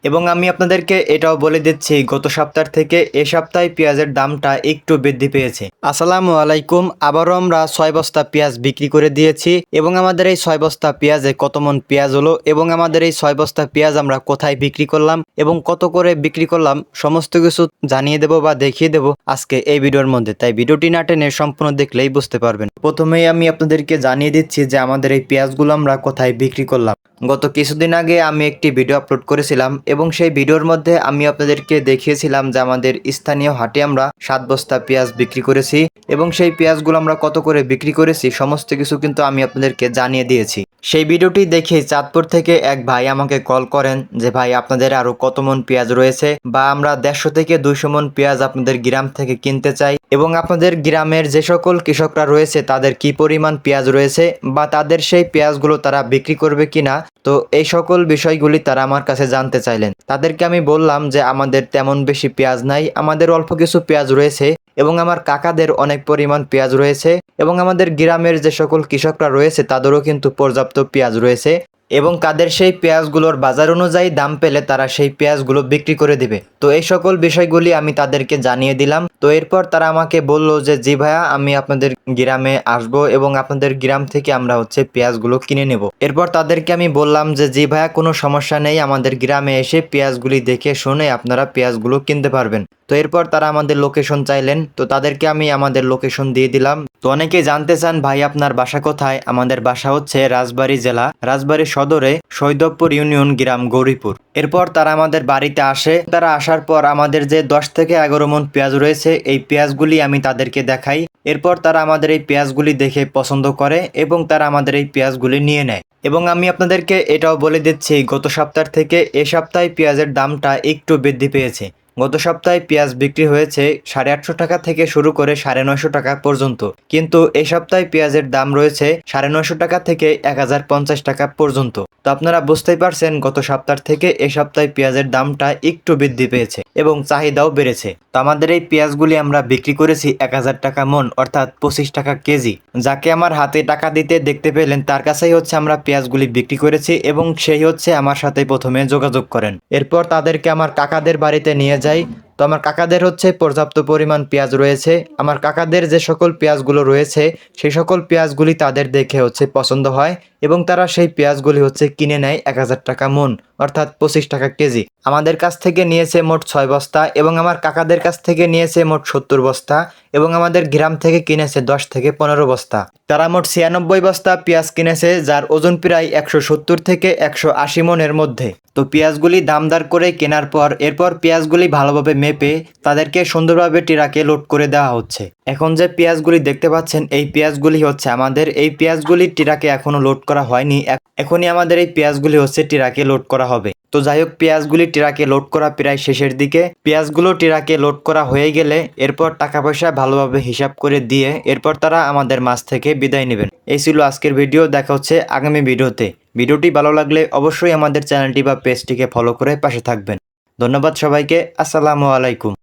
এবং আমি আপনাদেরকে এটাও বলে দিচ্ছি গত সপ্তাহ থেকে এ সপ্তাহে পেঁয়াজের দামটা একটু বৃদ্ধি পেয়েছে। আসসালামু আলাইকুম। আবারও আমরা 6 বস্তা পেঁয়াজ বিক্রি করে দিয়েছি এবং আমাদের এই 6 বস্তা পেঁয়াজে কত মন পেঁয়াজ হলো এবং আমাদের এই 6 বস্তা পেঁয়াজ আমরা কোথায় বিক্রি করলাম এবং কত করে বিক্রি করলাম সমস্ত কিছু জানিয়ে দেব বা দেখিয়ে দেব আজকে এই ভিডিওর মধ্যে। তাই ভিডিওটি না টেনে সম্পূর্ণ দেখলেই বুঝতে পারবেন। প্রথমেই আমি আপনাদেরকে জানিয়ে দিচ্ছি যে আমাদের এই পেঁয়াজগুলো আমরা কোথায় বিক্রি করলাম। গত কিছুদিন আগে আমি একটি ভিডিও আপলোড করেছিলাম এবং সেই ভিডিওর মধ্যে আমি আপনাদেরকে দেখিয়েছিলাম যে আমাদের স্থানীয় হাটে আমরা 7 বস্তা পেঁয়াজ বিক্রি করেছি এবং সেই পেঁয়াজগুলো আমরা কত করে বিক্রি করেছি সমস্ত কিছু কিন্তু আমি আপনাদেরকে জানিয়ে দিয়েছি। সেই ভিডিওটি দেখে চাঁদপুর থেকে এক ভাই আমাকে কল করেন যে ভাই আপনাদের আরো কত মন পেঁয়াজ রয়েছে বা আমরা 150 থেকে 200 মন পেঁয়াজ আপনাদের গ্রাম থেকে কিনতে চাই এবং আপনাদের গ্রামের যে সকল কৃষকরা রয়েছে তাদের কি পরিমাণ পেঁয়াজ রয়েছে বা তাদের সেই পেঁয়াজগুলো তারা বিক্রি করবে কিনা। তো এই সকল বিষয়গুলি তারা আমার কাছে জানতে চাইলেন। তাদেরকে আমি বললাম যে আমাদের তেমন বেশি পেঁয়াজ নাই, আমাদের অল্প কিছু পেঁয়াজ রয়েছে এবং আমার কাকাদের অনেক পরিমাণ পেঁয়াজ রয়েছে এবং আমাদের গ্রামের যে সকল কৃষকরা রয়েছে তাদেরও কিন্তু পর্যাপ্ত পেঁয়াজ রয়েছে এবং তাদের সেই পেঁয়াজগুলোর বাজার অনুযায়ী দাম পেলে তারা সেই পেঁয়াজগুলো বিক্রি করে দিবে। তো এই সকল বিষয়গুলি আমি তাদেরকে জানিয়ে দিলাম। তো এরপর তারা আমাকে বলল যে জি ভাইয়া আমি আপনাদের গ্রামে আসবো এবং আপনাদের গ্রাম থেকে আমরা পেঁয়াজগুলো কিনে নেব। এরপর তাদেরকে আমি বললাম যে জি ভাইয়া কোনো সমস্যা নেই, আমাদের গ্রামে এসে পেঁয়াজগুলি দেখে শুনে আপনারা পেঁয়াজগুলো কিনতে পারবেন। তো এরপর তারা আমাদের লোকেশন চাইলেন, তো তাদেরকে আমি আমাদের লোকেশন দিয়ে দিলাম। তো অনেকেই জানতে চান ভাই আপনার বাসা কোথায়। আমাদের বাসা হচ্ছে রাজবাড়ী জেলা, রাজবাড়ী সদরে সৈদবপুর ইউনিয়ন, গ্রাম গৌরীপুর। এরপর তারা আমাদের বাড়িতে আসে। তারা আসার পর আমাদের যে 10 থেকে 11 মন পেঁয়াজ রয়েছে এই পেঁয়াজগুলি আমি তাদেরকে দেখাই। এরপর তারা আমাদের এই পেঁয়াজগুলি দেখে পছন্দ করে এবং তারা আমাদের এই পেঁয়াজগুলি নিয়ে নেয়। এবং আমি আপনাদেরকে এটাও বলে দিচ্ছি গত সপ্তাহ থেকে এ সপ্তাহে পেঁয়াজের দামটা একটু বৃদ্ধি পেয়েছে। গত সপ্তাহে পেঁয়াজ বিক্রি হয়েছে 850 টাকা থেকে শুরু করে 950 টাকা পর্যন্ত, কিন্তু এই সপ্তাহে পেঁয়াজের দাম রয়েছে 950 টাকা থেকে 1050 টাকা পর্যন্ত। তো আপনারা বুঝতেই পারছেন গত সপ্তাহ থেকে এই সপ্তাহে পেঁয়াজের দামটা একটু বৃদ্ধি পেয়েছে এবং চাহিদাও বেড়েছে। তো আমাদের এই পেঁয়াজগুলি আমরা বিক্রি করেছি 1000 টাকা মন, অর্থাৎ 25 টাকা কেজি। যাকে আমার হাতে টাকা দিতে দেখতে পেলেন তার কাছেই আমরা পেঁয়াজগুলি বিক্রি করেছি এবং সেই আমার সাথে প্রথমে যোগাযোগ করেন। এরপর তাদেরকে আমার কাকাদের বাড়িতে নিয়ে যাই। তো আমার কাকাদের পর্যাপ্ত পরিমাণ পেঁয়াজ রয়েছে। আমার কাকাদের যে সকল পেঁয়াজগুলো রয়েছে সেই সকল পেঁয়াজগুলি তাদের দেখে পছন্দ হয় এবং তারা সেই পেঁয়াজগুলি কিনে নেয় 1000 টাকা মন, অর্থাৎ 25 টাকা কেজি। আমাদের কাছ থেকে নিয়েছে মোট 6 বস্তা এবং আমার কাকাদের কাছ থেকে নিয়েছে মোট 70 বস্তা এবং আমাদের গ্রাম থেকে কিনেছে 10 থেকে 15 বস্তা। তারা মোট 96 বস্তা পেঁয়াজ কিনেছে, যার ওজন প্রায় 170 থেকে 180 মনের মধ্যে। তো পেঁয়াজগুলি দামদার করে কেনার পর এরপর পেঁয়াজগুলি ভালোভাবে মেপে তাদেরকে সুন্দরভাবে ট্রাকে লোড করে দেওয়া হচ্ছে। এখন যে পেঁয়াজগুলি দেখতে পাচ্ছেন এই পেঁয়াজগুলি আমাদের এই পেঁয়াজগুলি ট্রাকে এখনো লোড করা হয়নি, এখনই আমাদের এই পেঁয়াজগুলি ট্রাকে লোড করা হবে। তো যাই হোক, পেঁয়াজগুলি ট্রাকে লোড করা প্রায় শেষের দিকে। পেঁয়াজগুলো ট্রাকে লোড করা হয়ে গেলে এরপর টাকা পয়সা ভালোভাবে হিসাব করে দিয়ে এরপর তারা আমাদের মাছ থেকে বিদায় নেবেন। এই ছিল আজকের ভিডিও। দেখা হচ্ছে আগামী ভিডিওতে। ভিডিওটি ভালো লাগলে অবশ্যই আমাদের চ্যানেলটি বা পেজটিকে ফলো করে পাশে থাকবেন। ধন্যবাদ সবাইকে। আসসালামু আলাইকুম।